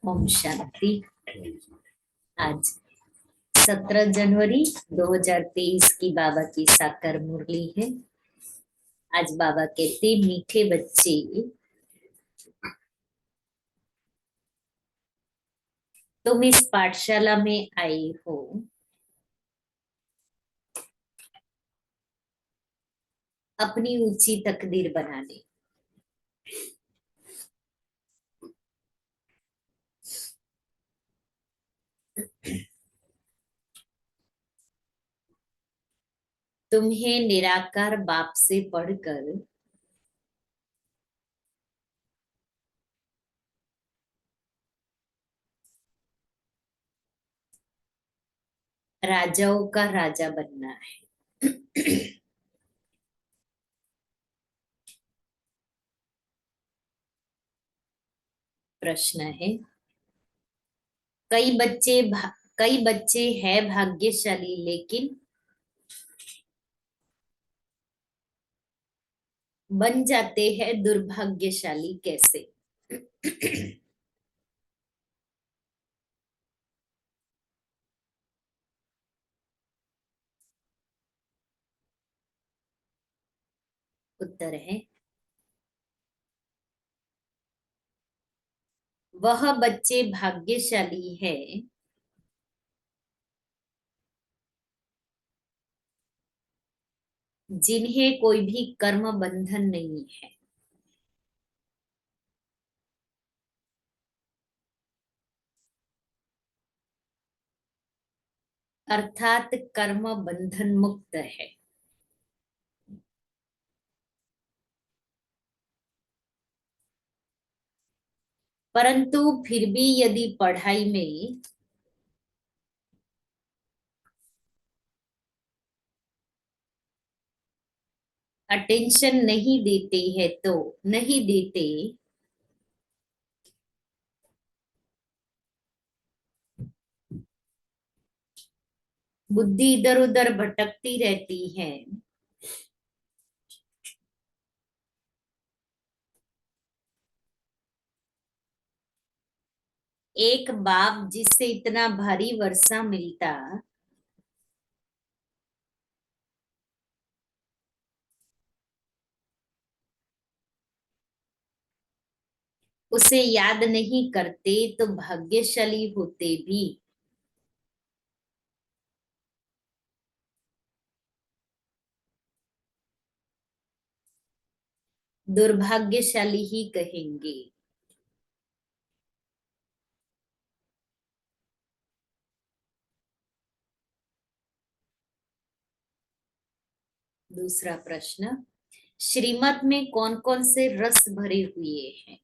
ओम शांति। आज 17 जनवरी 2023 की बाबा की साकार मुरली है। आज बाबा कहते मीठे बच्चे, तुम इस पाठशाला में आए हो अपनी ऊंची तकदीर बनाने। तुम्हें निराकार बाप से पढ़कर राजाओं का राजा बनना है। प्रश्न है, कई बच्चे हैं भाग्यशाली, लेकिन बन जाते हैं दुर्भाग्यशाली कैसे? उत्तर है, वह बच्चे भाग्यशाली है जिन्हें कोई भी कर्म बंधन नहीं है। अर्थात कर्म बंधन मुक्त है। परंतु फिर भी यदि पढ़ाई में अटेंशन नहीं देते हैं तो नहीं देते, बुद्धि इधर उधर भटकती रहती है, एक बाप जिससे इतना भारी वर्षा मिलता, उसे याद नहीं करते तो भाग्यशाली होते भी दुर्भाग्यशाली ही कहेंगे। दूसरा प्रश्न, श्रीमत में कौन कौन से रस भरे हुए हैं?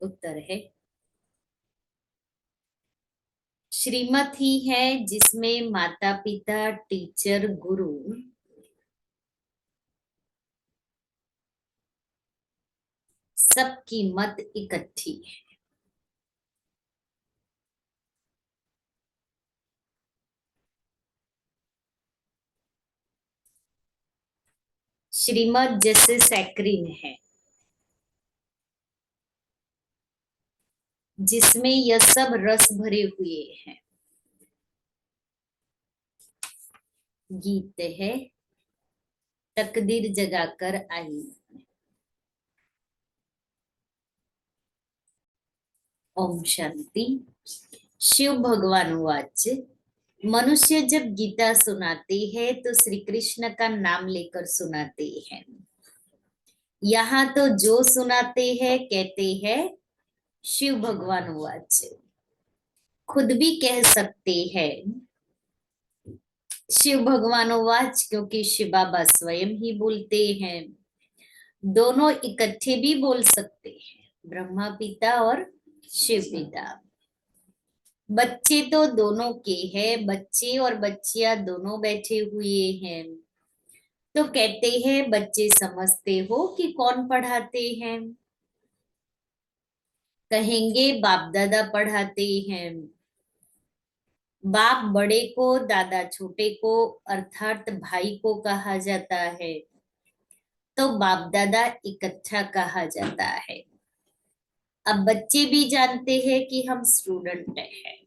उत्तर है, श्रीमत ही है जिसमें माता पिता, टीचर, गुरु सबकी मत इकट्ठी है। श्रीमत जैसे सैक्रिन है जिसमें यह सब रस भरे हुए हैं। गीत है, तकदीर जगाकर आई। ओम शांति। शिव भगवान वाच, मनुष्य जब गीता सुनाते हैं तो श्री कृष्ण का नाम लेकर सुनाते हैं। यहाँ तो जो सुनाते हैं कहते हैं शिव भगवान वाच। खुद भी कह सकते हैं शिव भगवान वाच, क्योंकि शिव बाबा स्वयं ही बोलते हैं। दोनों इकट्ठे भी बोल सकते हैं, ब्रह्मा पिता और शिव पिता। बच्चे तो दोनों के हैं, बच्चे और बच्चियां दोनों बैठे हुए हैं। तो कहते हैं बच्चे समझते हो कि कौन पढ़ाते हैं? कहेंगे बाप दादा पढ़ाते हैं। बाप बड़े को, दादा छोटे को, अर्थात भाई को कहा जाता है, तो बाप दादा इकट्ठा कहा जाता है। अब बच्चे भी जानते हैं कि हम स्टूडेंट हैं।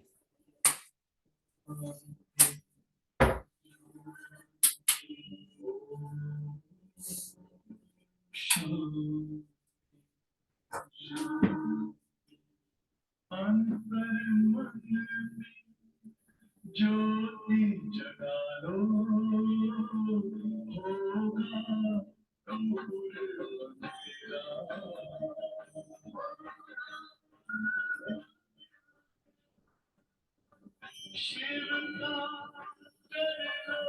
ज्योति जगा लो, होगा अंकुर अंधेरा। शिव का कर लो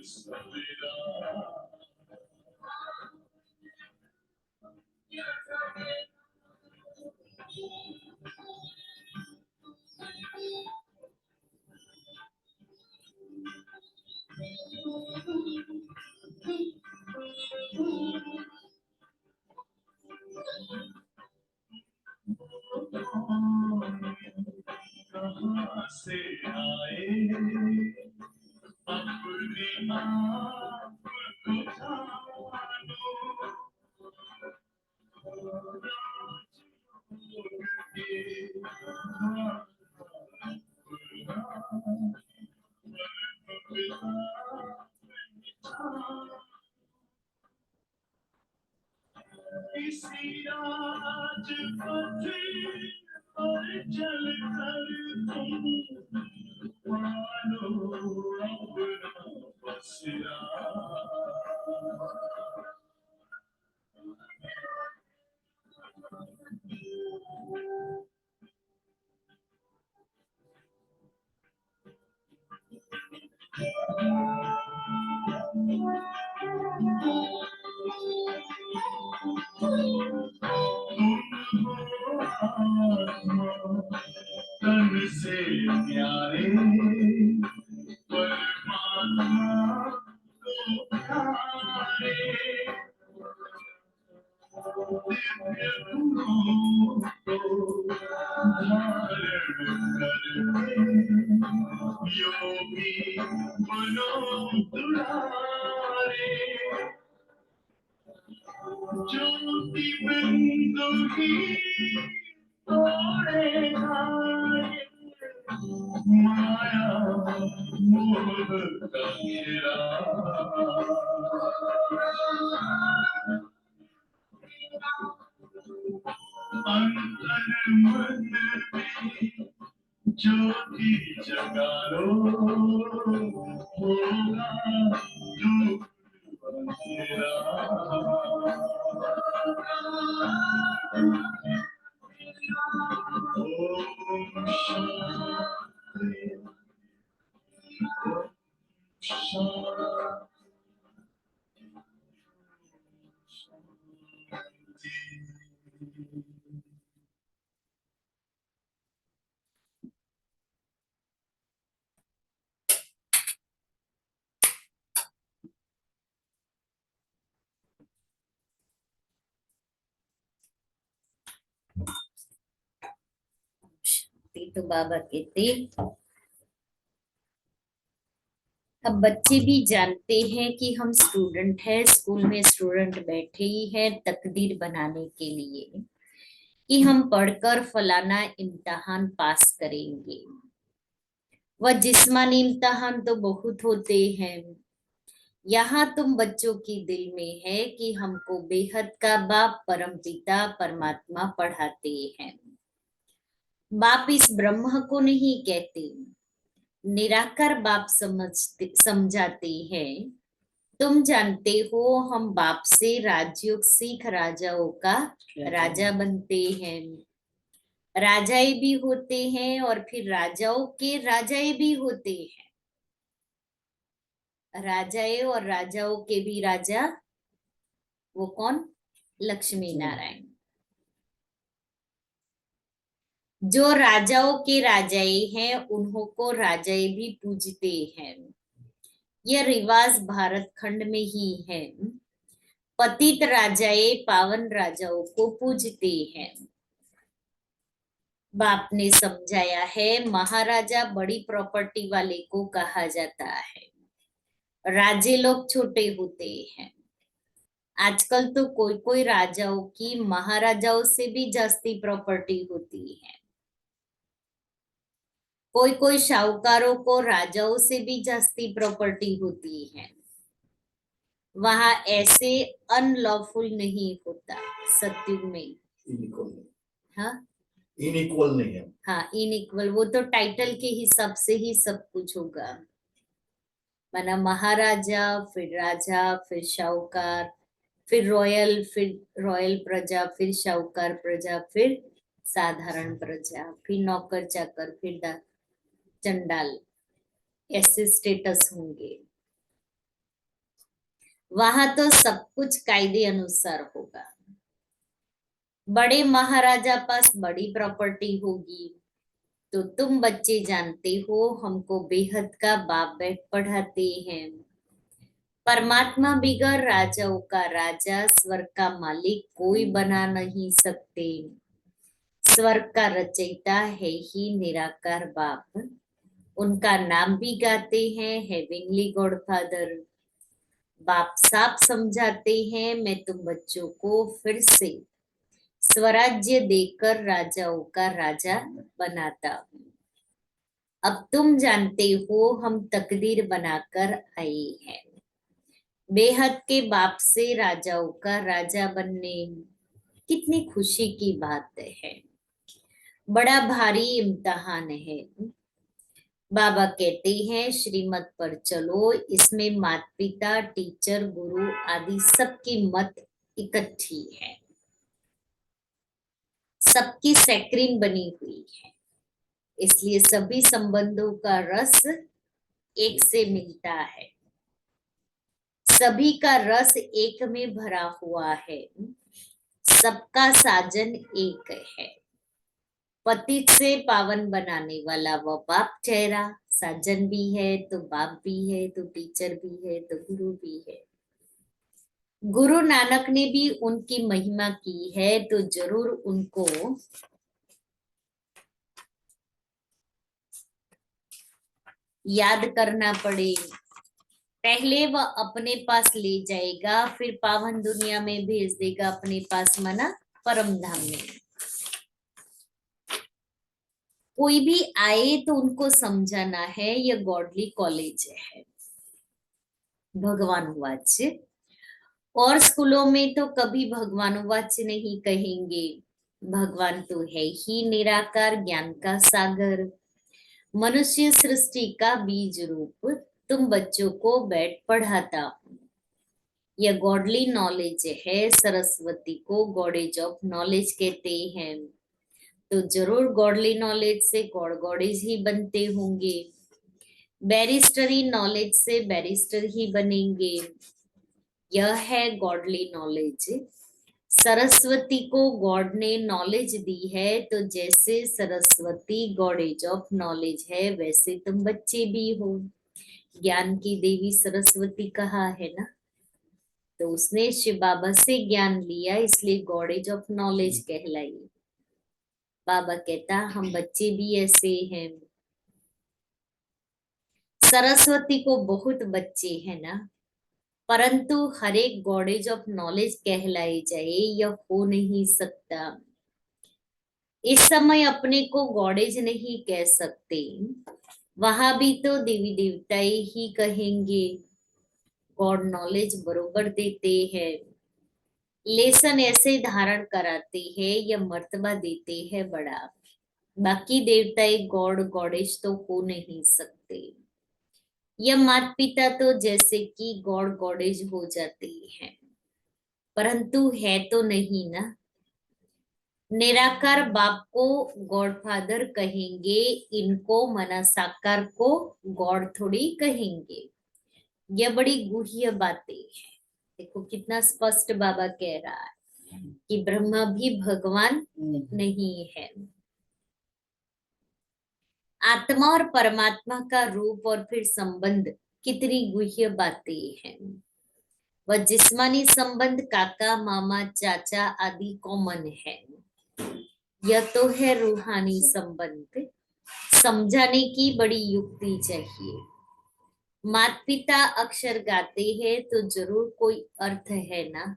सवेरा। कहाँ से आए अपने आप को जानो, इसी राजपथ पर चल कर तुम पालो अपना बसेरा। तन से प्यारे परमात्मा को प्यारे, दिव्य गुणों को धारण करके योगी बनो दुलारे। ज्योति बिंदु की तोड़े खाए, माया मोह का घेरा। अंतर मन में ज्योति जगा लो, होगा दूर अंधेरा। ओम शांति, शांति। तो बाबा कहते, अब बच्चे भी जानते हैं कि हम स्टूडेंट हैं, स्कूल में स्टूडेंट बैठे ही हैं तकदीर बनाने के लिए कि हम पढ़कर फलाना इम्तिहान पास करेंगे। वह जिस्मानी इम्तिहान तो बहुत होते हैं, यहाँ तुम बच्चों की दिल में है कि हमको बेहद का बाप परम पिता परमात्मा पढ़ाते हैं। बाप इस ब्रह्म को नहीं कहते, निराकार बाप समझते समझाते हैं। तुम जानते हो हम बाप से राजयोग सीख राजाओं का राजा बनते हैं, राजाए भी होते हैं और फिर राजाओं के राजाए भी होते हैं। राजाए और राजाओं के भी राजा, वो कौन? लक्ष्मी नारायण। जो राजाओं के राजाए हैं उन्हों को राजाए भी पूजते हैं। यह रिवाज भारत खंड में ही है, पतित राजाए पावन राजाओं को पूजते हैं। बाप ने समझाया है, महाराजा बड़ी प्रॉपर्टी वाले को कहा जाता है, राजे लोग छोटे होते हैं। आजकल तो कोई कोई राजाओं की महाराजाओं से भी जास्ती प्रॉपर्टी होती है। कोई कोई शाहूकारों को राजाओं से भी जास्ती प्रॉपर्टी होती है। वहां ऐसे अनलॉफुल नहीं होता सत्युग में। इनइक्वल हाँ इनइक्वल नहीं है। हाँ, इनइक्वल, वो तो टाइटल के हिसाब से ही सब कुछ होगा। माना महाराजा, फिर राजा, फिर शाहूकार, फिर रॉयल प्रजा, फिर शाहूकार प्रजा, फिर साधारण प्रजा, फिर नौकर चाकर, फिर चंडाल, ऐसे स्टेटस होंगे। वहां तो सब कुछ कायदे अनुसार होगा। बड़े महाराजा पास बड़ी प्रॉपर्टी होगी, तो तुम बच्चे जानते हो हमको बेहद का बाप बैठ पढ़ाते हैं। परमात्मा बिगर राजाओं का राजा, स्वर्ग का मालिक कोई बना नहीं सकते। स्वर्ग का रचयिता है ही निराकार बाप। उनका नाम भी गाते हैं, हेवनली गॉडफादर। बाप साफ समझाते हैं, मैं तुम बच्चों को फिर से स्वराज्य देकर राजाओं का राजा बनाता हूँ। अब तुम जानते हो हम तकदीर बनाकर आए हैं। बेहद के बाप से राजाओं का राजा बनने कितनी खुशी की बात है। बड़ा भारी इम्तिहान है। बाबा कहते हैं श्रीमत पर चलो, इसमें माता पिता, टीचर, गुरु आदि सबकी मत इकट्ठी है, सबकी सैक्रीन बनी हुई है। इसलिए सभी संबंधों का रस एक से मिलता है, सभी का रस एक में भरा हुआ है। सबका साजन एक है। पतित से पावन बनाने वाला वो बाप ठहरा। साजन भी है तो बाप भी है, तो टीचर भी है, तो गुरु भी है। गुरु नानक ने भी उनकी महिमा की है, तो जरूर उनको याद करना पड़े। पहले वह अपने पास ले जाएगा, फिर पावन दुनिया में भेज देगा अपने पास, मना परम धाम में। कोई भी आए तो उनको समझाना है यह गॉडली कॉलेज है। भगवान वाच्य। और स्कूलों में तो कभी भगवान वाच्य नहीं कहेंगे। भगवान तो है ही निराकार ज्ञान का सागर, मनुष्य सृष्टि का बीज रूप। तुम बच्चों को बैठ पढ़ाता हूँ। यह गॉडली नॉलेज है। सरस्वती को गॉडेज ऑफ नॉलेज कहते हैं। तो जरूर गॉडली नॉलेज से गॉड गॉडेज ही बनते होंगे। बैरिस्टरी नॉलेज से बैरिस्टर ही बनेंगे। यह है गॉडली नॉलेज। सरस्वती को गॉड ने नॉलेज दी है, तो जैसे सरस्वती गॉडेज ऑफ नॉलेज है, वैसे तुम बच्चे भी हो। ज्ञान की देवी सरस्वती कहा है ना, तो उसने शिव बाबा से ज्ञान लिया, इसलिए गॉडेज ऑफ नॉलेज कहलाई। बाबा कहता हम बच्चे भी ऐसे हैं। सरस्वती को बहुत बच्चे हैं ना, परंतु हर एक गॉडेज ऑफ नॉलेज कहलाई जाए यह हो नहीं सकता। इस समय अपने को गॉडेज नहीं कह सकते, वहां भी तो देवी देवताएं ही कहेंगे। गॉड नॉलेज बरोबर देते हैं, लेसन ऐसे धारण कराते हैं या मर्तबा देते हैं बड़ा। बाकी देवताएं गॉड गॉडेज तो हो नहीं सकते। यह माता पिता तो जैसे कि गॉड गॉडेज हो जाते हैं, परंतु है तो नहीं ना। निराकार बाप को गॉडफादर कहेंगे, इनको मना साकार को गॉड थोड़ी कहेंगे। यह बड़ी गुह्य बातें हैं। देखो कितना स्पष्ट बाबा कह रहा है कि ब्रह्मा भी भगवान नहीं है। आत्मा और परमात्मा का रूप और फिर संबंध कितनी गुह्य बातें हैं। वह जिस्मानी संबंध काका मामा चाचा आदि कॉमन है। यह तो है रूहानी संबंध, समझाने की बड़ी युक्ति चाहिए। माता पिता अक्षर गाते हैं तो जरूर कोई अर्थ है ना।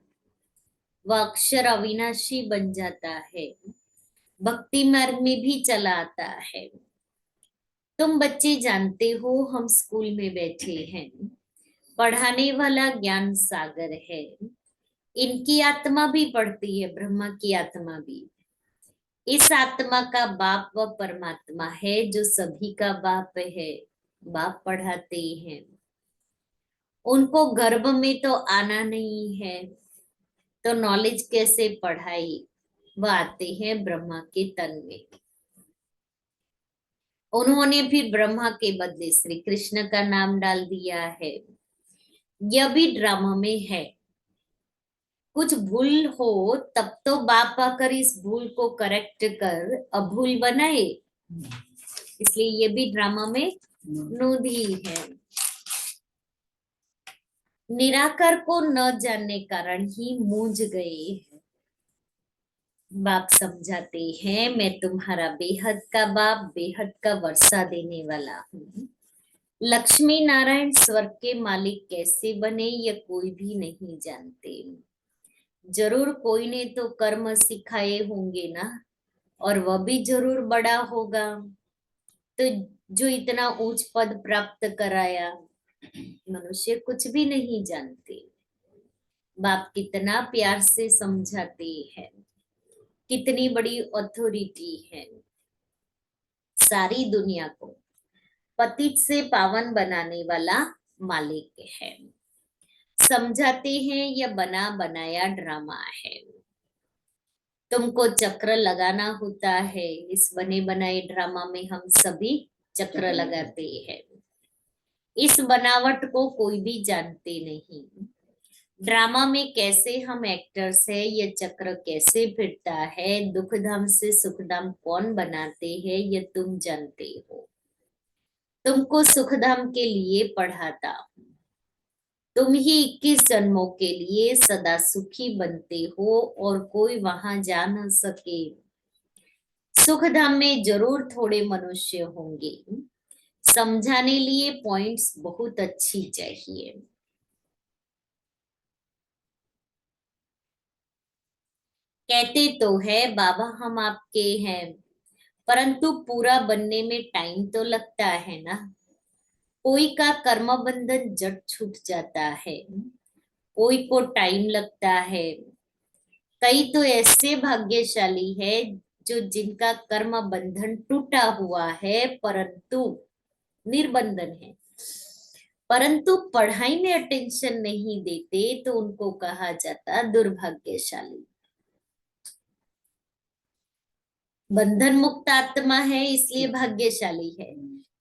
वह अक्षर अविनाशी बन जाता है, भक्ति मार्ग में भी चला आता है। तुम बच्चे जानते हो हम स्कूल में बैठे हैं, पढ़ाने वाला ज्ञान सागर है। इनकी आत्मा भी पढ़ती है, ब्रह्मा की आत्मा भी। इस आत्मा का बाप व परमात्मा है जो सभी का बाप है। बाप पढ़ाते हैं, उनको गर्भ में तो आना नहीं है, तो नॉलेज कैसे पढ़ाई। वह आते हैं ब्रह्मा के तन में। उन्होंने फिर ब्रह्मा के बदले श्री कृष्ण का नाम डाल दिया है। यह भी ड्रामा में है। कुछ भूल हो तब तो बाप आकर इस भूल को करेक्ट कर अभूल बनाए, इसलिए ये भी ड्रामा में नूधी है। निराकार को न जानने कारण ही मूंझ गए। बाप समझाते हैं मैं तुम्हारा बेहद का बाप, बेहद का वर्षा देने वाला हूँ। लक्ष्मी नारायण स्वर्ग के मालिक कैसे बने यह कोई भी नहीं जानते। जरूर कोई ने तो कर्म सिखाए होंगे ना, और वह भी जरूर बड़ा होगा, तो जो इतना ऊंच पद प्राप्त कराया। मनुष्य कुछ भी नहीं जानते। बाप कितना प्यार से समझाते हैं, कितनी बड़ी अथॉरिटी है। सारी दुनिया को पतित से पावन बनाने वाला मालिक है। समझाते हैं यह बना बनाया ड्रामा है। तुमको चक्र लगाना होता है। इस बने बनाए ड्रामा में हम सभी चक्र लगाते हैं। इस बनावट को कोई भी जानते नहीं। ड्रामा में कैसे हम एक्टर्स है, ये चक्र कैसे फिरता है, दुख धाम से सुख धाम कौन बनाते हैं, ये तुम जानते हो। तुमको सुख धाम के लिए पढ़ाता हूँ। तुम ही 21 जन्मों के लिए सदा सुखी बनते हो और कोई वहां जा न सके। सुख धाम में जरूर थोड़े मनुष्य होंगे। समझाने लिए पॉइंट्स बहुत अच्छी चाहिए। कहते तो है बाबा हम आपके हैं, परंतु पूरा बनने में टाइम तो लगता है ना। कोई का कर्म बंधन जट छूट जाता है, कोई को टाइम लगता है। कई तो ऐसे भाग्यशाली है जो जिनका कर्म बंधन टूटा हुआ है परंतु निर्बंधन है, परंतु पढ़ाई में अटेंशन नहीं देते तो उनको कहा जाता दुर्भाग्यशाली। बंधन मुक्त आत्मा है इसलिए भाग्यशाली है,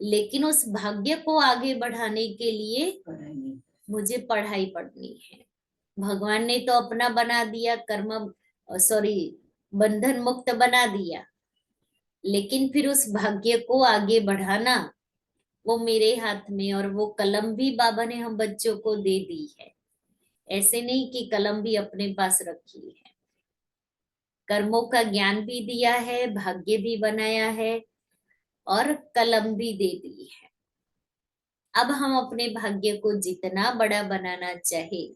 लेकिन उस भाग्य को आगे बढ़ाने के लिए मुझे पढ़ाई पढ़नी है। भगवान ने तो अपना बना दिया, बंधन मुक्त बना दिया, लेकिन फिर उस भाग्य को आगे बढ़ाना वो मेरे हाथ में। और वो कलम भी बाबा ने हम बच्चों को दे दी है। ऐसे नहीं कि कलम भी अपने पास रखी है। कर्मों का ज्ञान भी दिया है, भाग्य भी बनाया है और कलम भी दे दी है। अब हम अपने भाग्य को जितना बड़ा बनाना चाहे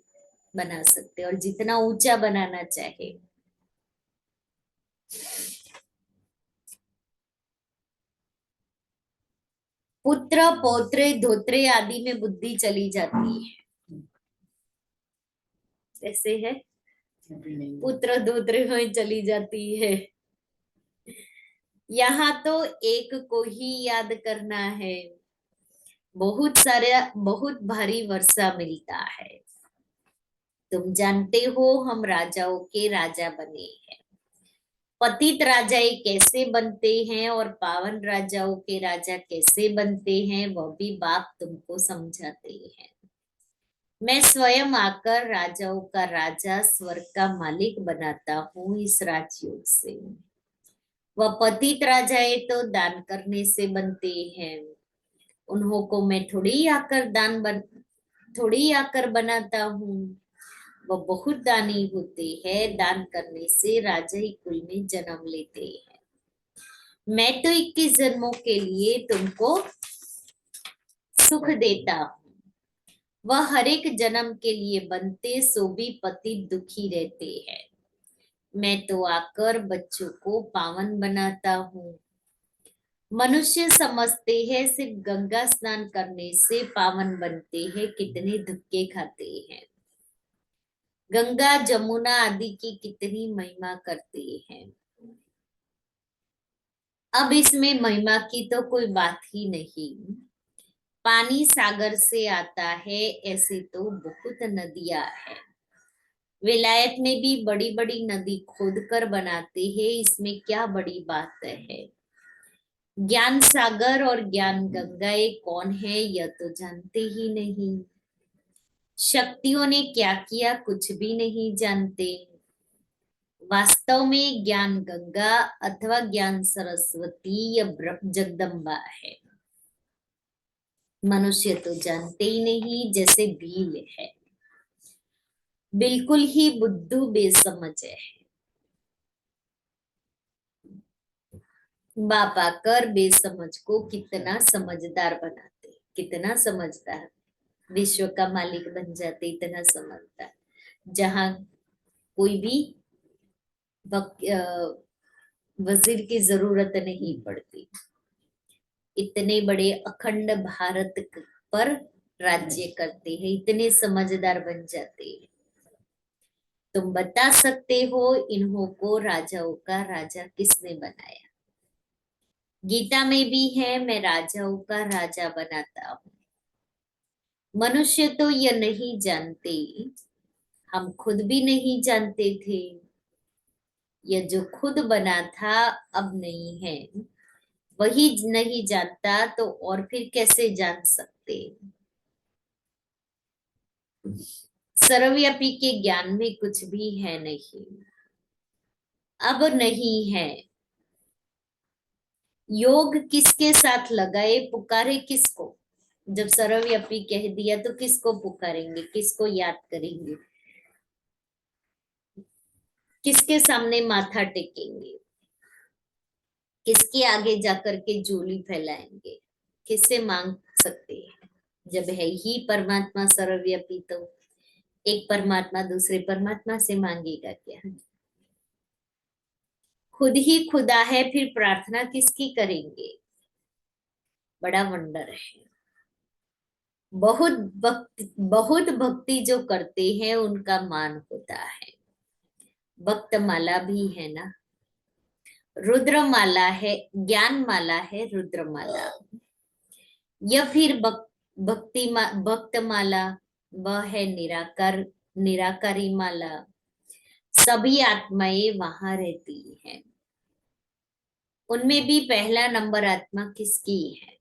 बना सकते, और जितना ऊंचा बनाना चाहे। पुत्र पौत्रे धोत्रे आदि में बुद्धि चली जाती है। ऐसे है, पुत्र धोत्रे में चली जाती है। यहाँ तो एक को ही याद करना है। बहुत भारी वर्षा मिलता है। तुम जानते हो हम राजाओं के राजा बने हैं। पतित राजाएं कैसे बनते हैं और पावन राजाओं के राजा कैसे बनते हैं वह भी बाप तुमको समझाते हैं। मैं स्वयं आकर राजाओं का राजा स्वर्ग का मालिक बनाता हूँ इस राजयोग से। वह पतित राजाएं तो दान करने से बनते हैं। उन्हों को मैं थोड़ी आकर बनाता हूँ। वो बहुत दानी होते हैं, दान करने से राजाई कुल में जन्म लेते हैं। मैं तो 21 जन्मों के लिए तुमको सुख देता हूँ, वह हर एक जन्म के लिए बनते सो भी पति दुखी रहते हैं। मैं तो आकर बच्चों को पावन बनाता हूँ। मनुष्य समझते हैं सिर्फ गंगा स्नान करने से पावन बनते हैं, कितने धक्के खाते हैं। गंगा जमुना आदि की कितनी महिमा करते हैं। अब इसमें महिमा की तो कोई बात ही नहीं। पानी सागर से आता है, ऐसे तो बहुत नदियां हैं। विलायत में भी बड़ी बड़ी नदी खोद कर बनाते हैं, इसमें क्या बड़ी बात है। ज्ञान सागर और ज्ञान गंगाएं कौन है यह तो जानते ही नहीं। शक्तियों ने क्या किया कुछ भी नहीं जानते। वास्तव में ज्ञान गंगा अथवा ज्ञान सरस्वती या जगदम्बा है। मनुष्य तो जानते ही नहीं, जैसे भील है, बिल्कुल ही बुद्धू बेसमझ है। बाप आकर बेसमझ को कितना समझदार बनाते, कितना समझदार, विश्व का मालिक बन जाते, इतना समझदार। जहां कोई भी वजीर की जरूरत नहीं पड़ती, इतने बड़े अखंड भारत पर राज्य करते हैं, इतने समझदार बन जाते हैं। तुम बता सकते हो इन्हों को राजाओं का राजा किसने बनाया? गीता में भी है, मैं राजाओं का राजा बनाता हूँ। मनुष्य तो यह नहीं जानते, हम खुद भी नहीं जानते थे। यह जो खुद बना था अब नहीं है, वही नहीं जानता तो और फिर कैसे जान सकते। सर्वव्यापी के ज्ञान में कुछ भी है नहीं, अब नहीं है। योग किसके साथ लगाए, पुकारे किसको? जब सर्वव्यापी कह दिया तो किसको पुकारेंगे, किसको याद करेंगे, किसके सामने माथा टेकेंगे, किसके आगे जाकर के झोली फैलाएंगे, किससे मांग सकते हैं? जब है ही परमात्मा सर्वव्यापी तो एक परमात्मा दूसरे परमात्मा से मांगेगा क्या? खुद ही खुदा है, फिर प्रार्थना किसकी करेंगे? बड़ा वंडर है। बहुत भक्ति जो करते हैं उनका मान होता है। भक्त माला भी है ना, रुद्र माला है, ज्ञान माला है रुद्र माला। या फिर भक्त माला, वह है निराकारी माला। सभी आत्माएं वहां रहती हैं। उनमें भी पहला नंबर आत्मा किसकी है?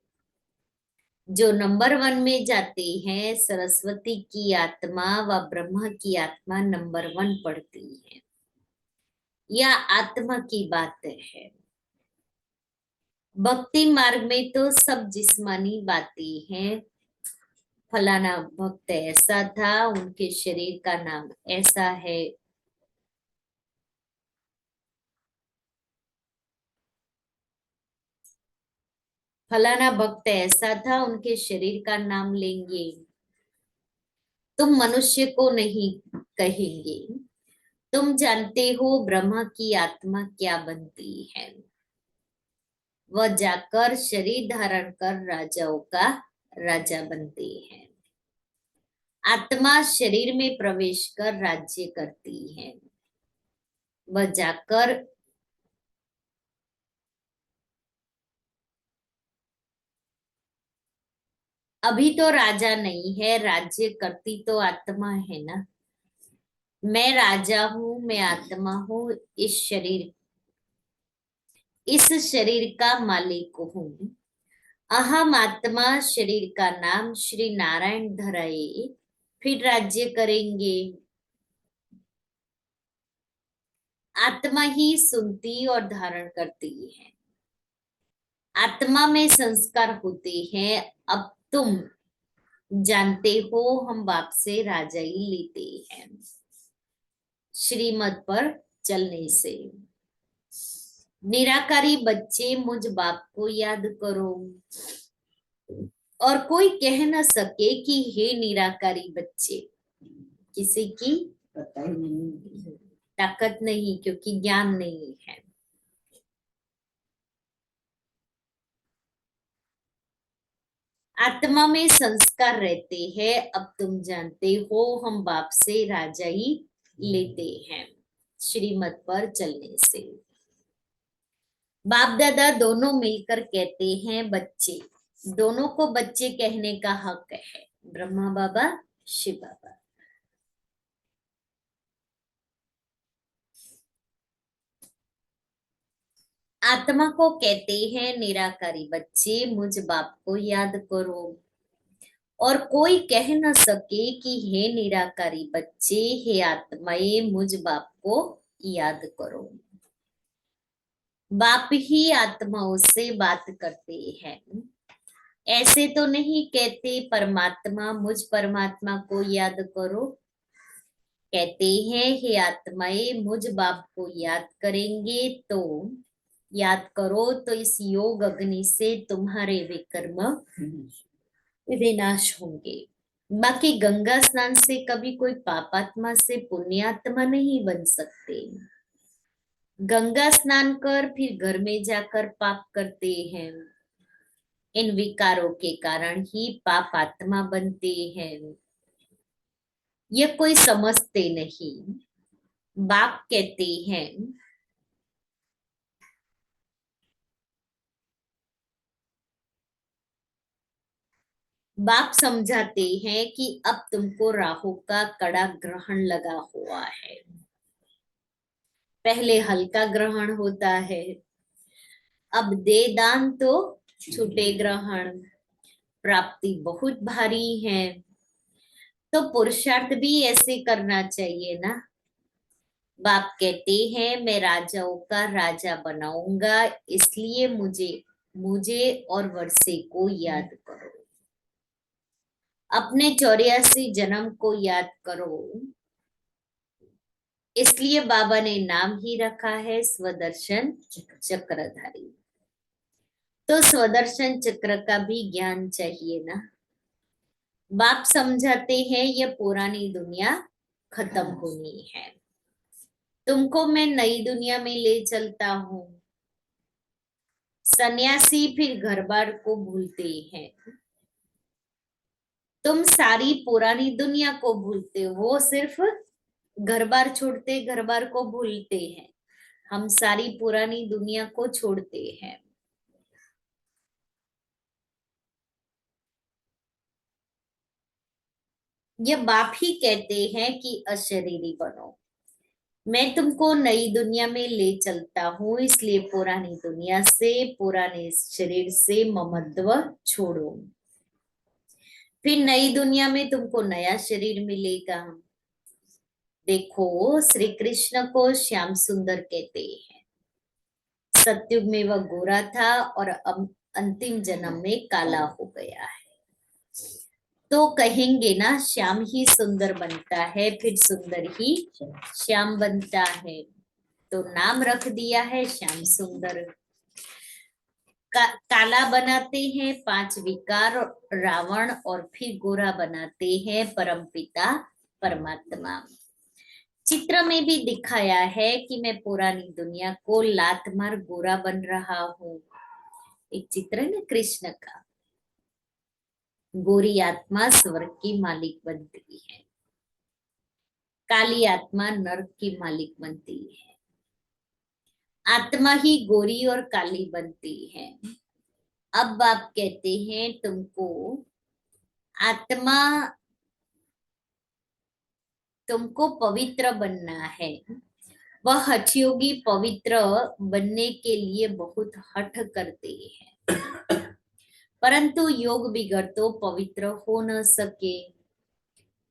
जो नंबर 1 में जाते हैं, सरस्वती की आत्मा व ब्रह्मा की आत्मा नंबर 1 पढ़ती है। यह आत्मा की बात है। भक्ति मार्ग में तो सब जिस्मानी बातें हैं। फलाना भक्त ऐसा था, उनके शरीर का नाम ऐसा है। फलाना भक्त ऐसा था, उनके शरीर का नाम लेंगे। तुम मनुष्य को नहीं कहेंगे। तुम जानते हो ब्रह्मा की आत्मा क्या बनती है? वह जाकर शरीर धारण कर राजाओं का राजा बनते हैं। आत्मा शरीर में प्रवेश कर राज्य करती है। वह जाकर अभी तो राजा नहीं है, राज्य करती तो आत्मा है ना। मैं राजा हूं, मैं आत्मा हूं, इस शरीर का मालिक हूं। अहम आत्मा शरीर का नाम श्री नारायण धराए, फिर राज्य करेंगे। आत्मा ही सुनती और धारण करती है। आत्मा में संस्कार होते हैं। अब तुम जानते हो हम बाप से राजा ही लेते हैं। श्रीमत पर चलने से। निराकारी बच्चे मुझ बाप को याद करो, और कोई कह न सके कि हे निराकारी बच्चे। किसी की ताकत नहीं, क्योंकि ज्ञान नहीं है। आत्मा में संस्कार रहते हैं, अब तुम जानते हो हम बाप से राजा ही लेते हैं श्रीमत पर चलने से। बाप दादा दोनों मिलकर कहते हैं बच्चे, दोनों को बच्चे कहने का हक है, ब्रह्मा बाबा शिव बाबा। आत्मा को कहते हैं निराकारी बच्चे मुझ बाप को याद करो, और कोई कह न सके कि हे निराकारी बच्चे, हे आत्माएं मुझ बाप को याद करो। बाप ही आत्माओं से बात करते हैं, ऐसे तो नहीं कहते परमात्मा मुझ परमात्मा को याद करो। कहते हैं हे आत्माएं मुझ बाप को याद करेंगे तो याद करो तो इस योग अग्नि से तुम्हारे विकर्म विनाश होंगे। बाकी गंगा स्नान से कभी कोई पापात्मा से पुण्यात्मा नहीं बन सकते। गंगा स्नान कर फिर घर में जाकर पाप करते हैं, इन विकारों के कारण ही पाप आत्मा बनते हैं। ये कोई समझते नहीं। बाप कहते हैं बाप समझाते हैं कि अब तुमको राहु का कड़ा ग्रहण लगा हुआ है। पहले हल्का ग्रहण होता है, अब दे दान तो छूटे ग्रहण, प्राप्ति बहुत भारी है, तो पुरुषार्थ भी ऐसे करना चाहिए ना। बाप कहते हैं मैं राजाओं का राजा बनाऊंगा, इसलिए मुझे मुझे और वर्षे को याद करो, अपने 84 जन्म को याद करो। इसलिए बाबा ने नाम ही रखा है स्वदर्शन चक्रधारी। तो स्वदर्शन चक्र का भी ज्ञान चाहिए ना। बाप समझाते हैं ये पुरानी दुनिया खत्म होनी है, तुमको मैं नई दुनिया में ले चलता हूँ। सन्यासी फिर घर बार को भूलते हैं, तुम सारी पुरानी दुनिया को भूलते हो, सिर्फ घर बार छोड़ते, घर बार को भूलते हैं। हम सारी पुरानी दुनिया को छोड़ते हैं। ये बाप ही कहते हैं कि अशरीरी बनो, मैं तुमको नई दुनिया में ले चलता हूँ, इसलिए पुरानी दुनिया से, पुराने शरीर से ममत्व छोड़ो। फिर नई दुनिया में तुमको नया शरीर मिलेगा। देखो श्री कृष्ण को श्याम सुंदर कहते हैं। सतयुग में वह गोरा था और अंतिम जन्म में काला हो गया है, तो कहेंगे ना श्याम ही सुंदर बनता है, फिर सुंदर ही श्याम बनता है, तो नाम रख दिया है श्याम सुंदर। काला बनाते हैं 5 विकार रावण, और फिर गोरा बनाते हैं परमपिता परमात्मा। चित्र में भी दिखाया है कि मैं पुरानी दुनिया को लात मार गोरा बन रहा हूँ। एक चित्र है ना कृष्ण का, गोरी आत्मा स्वर्ग की मालिक बनती है, काली आत्मा नर्क की मालिक बनती है। आत्मा ही गोरी और काली बनती है। अब आप कहते हैं तुमको आत्मा, तुमको पवित्र बनना है। वह हठयोगी पवित्र बनने के लिए बहुत हठ करते हैं, परंतु योग बिगड़ तो पवित्र हो न सके,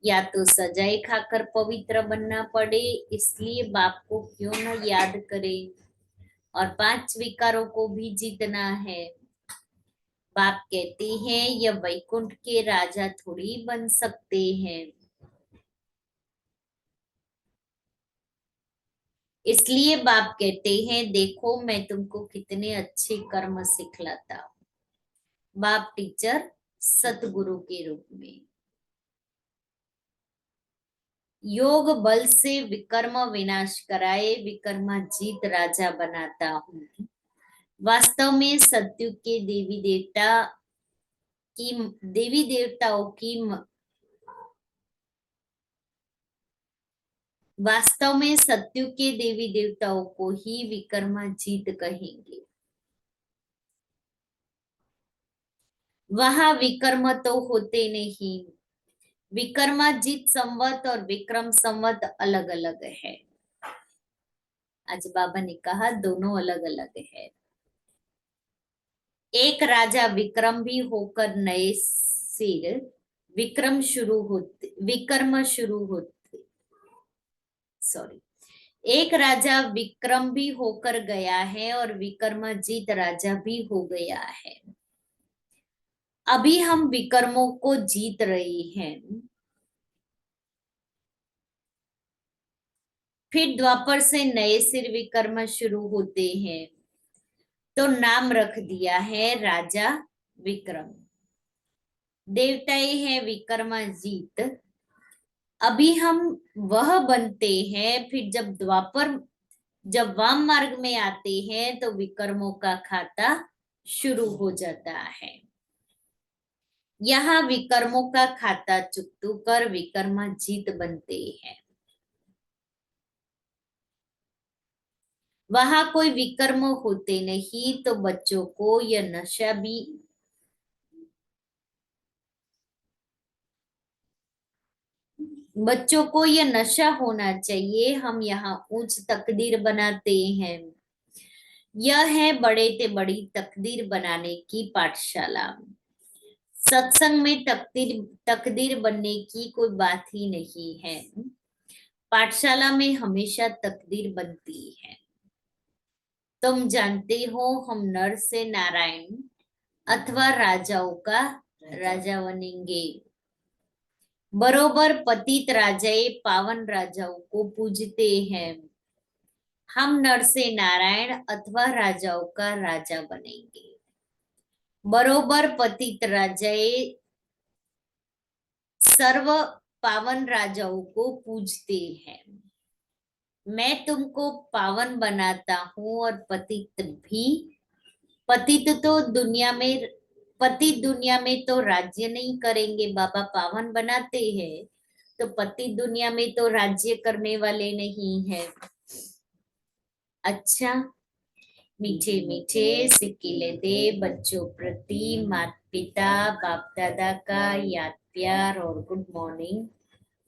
या तो सजाए खाकर पवित्र बनना पड़े। इसलिए बाप को क्यों न याद करें, और 5 विकारों को भी जीतना है। बाप कहते हैं यह वैकुंठ के राजा थोड़ी बन सकते हैं। इसलिए बाप कहते हैं देखो मैं तुमको कितने अच्छे कर्म सिखलाता हूँ। बाप टीचर सतगुरु के रूप में। योग बल से विकर्म विनाश कराए, विकर्मा जीत राजा बनाता हूँ। वास्तव में सत्युग के देवी देवताओं की वास्तव में सत्युग के देवी देवताओं को ही विकर्मा जीत कहेंगे। वहां विकर्म तो होते नहीं। विक्रमाजीत संवत और विक्रम संवत अलग अलग है। आज बाबा ने कहा दोनों अलग अलग है। एक राजा विक्रम भी होकर नए सिर विक्रम शुरू होते सॉरी एक राजा विक्रम भी होकर गया है और विक्रमाजीत राजा भी हो गया है। अभी हम विकर्मों को जीत रहे हैं। फिर द्वापर से नए सिर विकर्म शुरू होते हैं, तो नाम रख दिया है राजा विक्रम। देवताएं हैं विक्रमाजीत। अभी हम वह बनते हैं। फिर जब वाम मार्ग में आते हैं तो विकर्मों का खाता शुरू हो जाता है। यहाँ विकर्मों का खाता चुकतू कर विक्रमाजीत बनते हैं। वहां कोई विकर्म होते नहीं, तो बच्चों को यह नशा होना चाहिए। हम यहाँ उच्च तकदीर बनाते हैं। यह है बड़े ते बड़ी तकदीर बनाने की पाठशाला। सत्संग में तकदीर बनने की कोई बात ही नहीं है। पाठशाला में हमेशा तकदीर बनती है। तुम जानते हो हम नर से नारायण अथवा राजाओं का राजा बनेंगे। बरोबर पतित राजाए पावन राजाओं को पूजते हैं। हम नर से नारायण अथवा राजाओं का राजा बनेंगे। बरोबर पतित राजाए सर्व पावन राजाओं को पूजते हैं। मैं तुमको पावन बनाता हूँ और पतित दुनिया में तो राज्य नहीं करेंगे। बाबा पावन बनाते हैं तो पतित दुनिया में तो राज्य करने वाले नहीं है। अच्छा, मीठे मीठे सिक्किले दे बच्चों प्रति माता पिता बाप दादा का याद प्यार और गुड मॉर्निंग।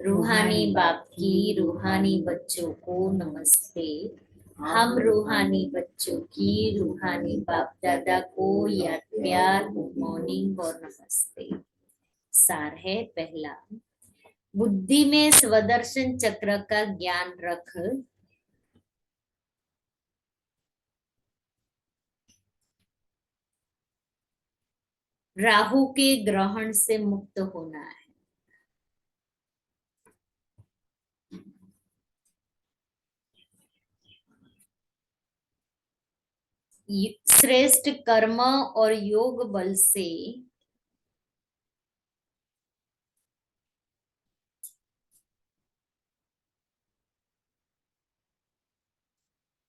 रूहानी बाप की रूहानी बच्चों को नमस्ते। हम रूहानी बच्चों की रूहानी बाप दादा को याद प्यार गुड मॉर्निंग और नमस्ते। सार है पहला, बुद्धि में स्वदर्शन चक्र का ज्ञान रख। राहु के ग्रहण से मुक्त होना है। श्रेष्ठ कर्म और योग बल से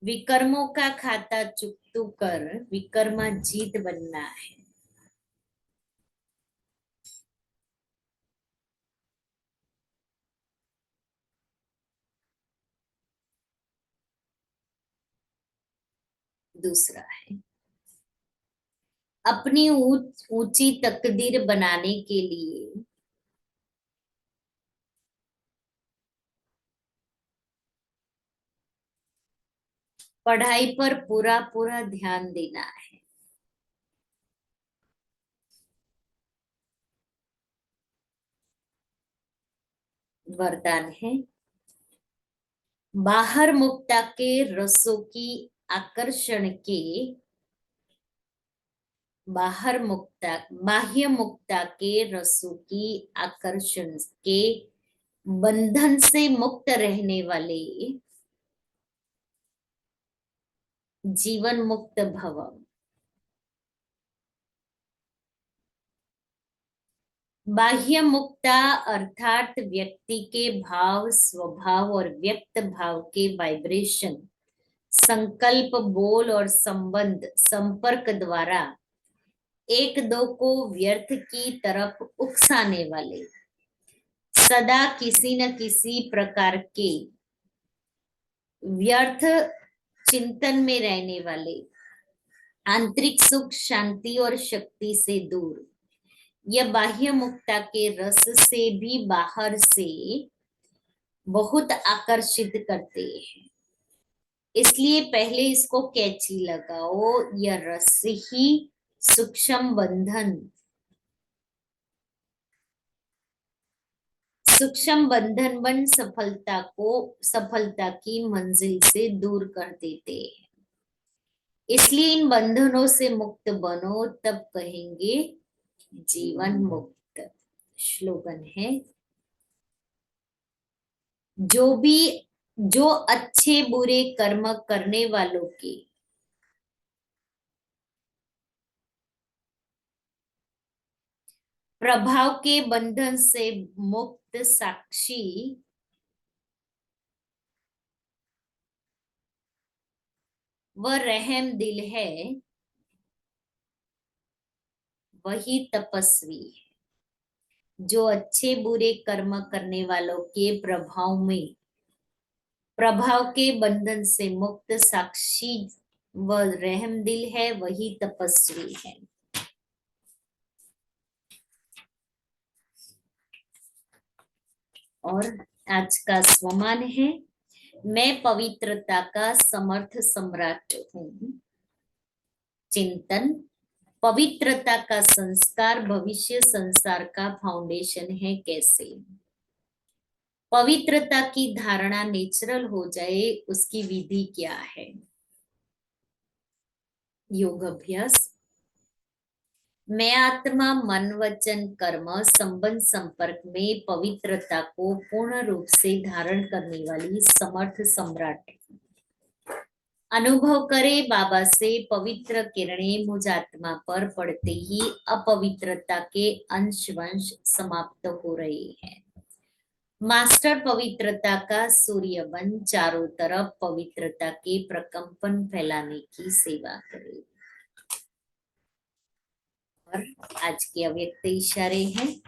विकर्मों का खाता चुकतू कर विकर्माजीत बनना है। दूसरा है अपनी ऊंची तकदीर बनाने के लिए पढ़ाई पर पूरा पूरा ध्यान देना है। वरदान है बाहर मुक्ता के रसों की आकर्षण के बाह्य मुक्ता के रसों की आकर्षण के बंधन से मुक्त रहने वाले जीवन मुक्त भव। बाह्य मुक्ता अर्थात व्यक्ति के भाव, स्वभाव और व्यक्त भाव के वाइब्रेशन, संकल्प, बोल और संबंध, संपर्क द्वारा एक दो को व्यर्थ की तरफ उकसाने वाले, सदा किसी न किसी प्रकार के व्यर्थ चिंतन में रहने वाले, आंतरिक सुख, शांति और शक्ति से दूर, यह बाह्य मुक्ता के रस से भी बाहर से बहुत आकर्षित करते हैं। इसलिए पहले इसको कैची लगाओ, यह रस ही सूक्ष्म बंधन बन सफलता की मंजिल से दूर कर देते हैं। इसलिए इन बंधनों से मुक्त बनो, तब कहेंगे जीवन मुक्त। श्लोगन है, जो अच्छे बुरे कर्म करने वालों के प्रभाव के बंधन से मुक्त साक्षी व रहम दिल है, वही तपस्वी है। जो अच्छे बुरे कर्म करने वालों के प्रभाव के बंधन से मुक्त साक्षी व रहम दिल है, वही तपस्वी है। और आज का स्वमान है, मैं पवित्रता का समर्थ सम्राट हूँ। चिंतन, पवित्रता का संस्कार भविष्य संसार का फाउंडेशन है। कैसे पवित्रता की धारणा नेचुरल हो जाए, उसकी विधि क्या है? योग अभ्यास, मैं आत्मा, मन, वचन, कर्म, संबंध, संपर्क में पवित्रता को पूर्ण रूप से धारण करने वाली समर्थ सम्राट अनुभव करे। बाबा से पवित्र किरणें मुझ आत्मा पर पड़ते ही अपवित्रता के अंश वंश समाप्त हो रहे हैं। मास्टर पवित्रता का सूर्य बन चारों तरफ पवित्रता के प्रकंपन फैलाने की सेवा करे। और आज के अव्यक्त इशारे हैं,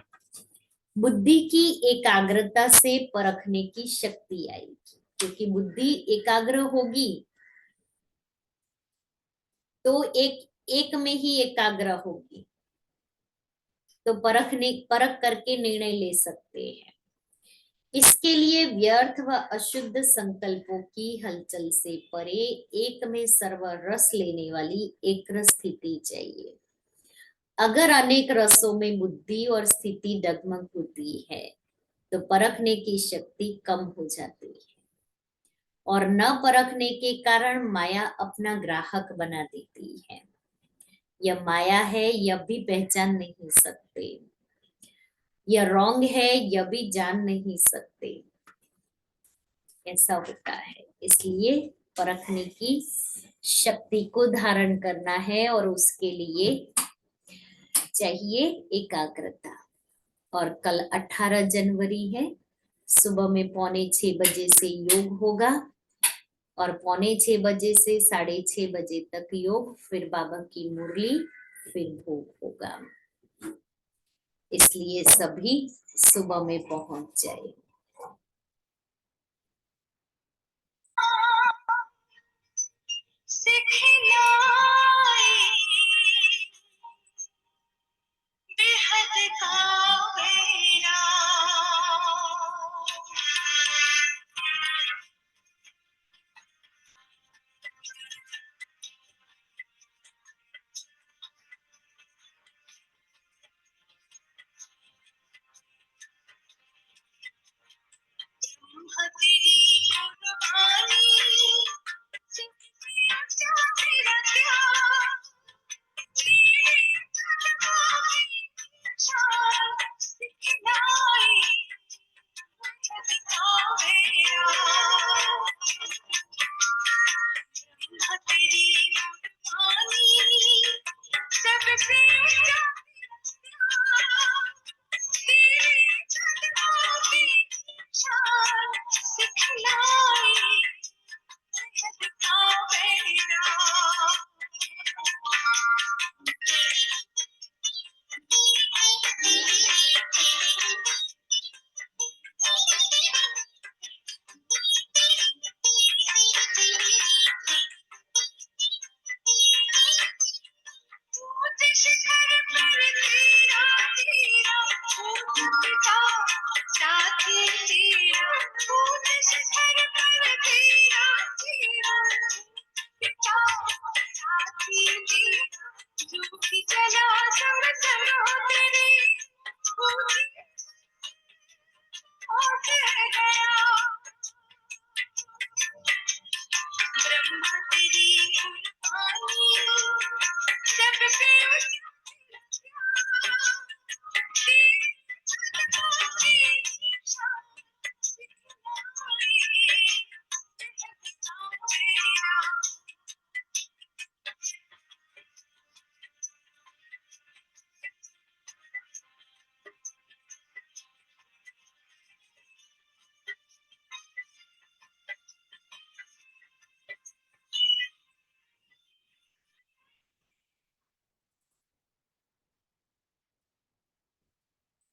बुद्धि की एकाग्रता से परखने की शक्ति आएगी, क्योंकि बुद्धि एकाग्र होगी तो एक में ही एकाग्र होगी, तो परख करके निर्णय ले सकते हैं। इसके लिए व्यर्थ व अशुद्ध संकल्पों की हलचल से परे एक में सर्व रस लेने वाली एक स्थिति चाहिए। अगर अनेक रसों में बुद्धि और स्थिति डगमग होती है तो परखने की शक्ति कम हो जाती है, और न परखने के कारण माया अपना ग्राहक बना देती है। यह माया है, यह भी पहचान नहीं सकते। यह रॉन्ग है, यह भी जान नहीं सकते। ऐसा होता है। इसलिए परखने की शक्ति को धारण करना है, और उसके लिए चाहिए एकाग्रता। और कल 18 जनवरी है, सुबह में 5:45 बजे से योग होगा, और 5:45 बजे से 6:30 बजे तक योग, फिर बाबा की मुरली, फिर भोग होगा। इसलिए सभी सुबह में पहुंच जाए। बेहद का मेरा तेरी कुर्बानी, तेरा क्या सबसे ऊंचा तेरे कदमों की शान सिखलाई महकता मेरा ऊंचे शिखर पर तेरा तेरा ऊंचा पिता साथी तेरा ऊंचे शिखर पर तेरा तेरा पिता साथी तेरा जो भी चला संग चलो तेरे ऊंचे पहुंच गया ब्रह्मा तेरी कुर्बानी सबसे ऊंचा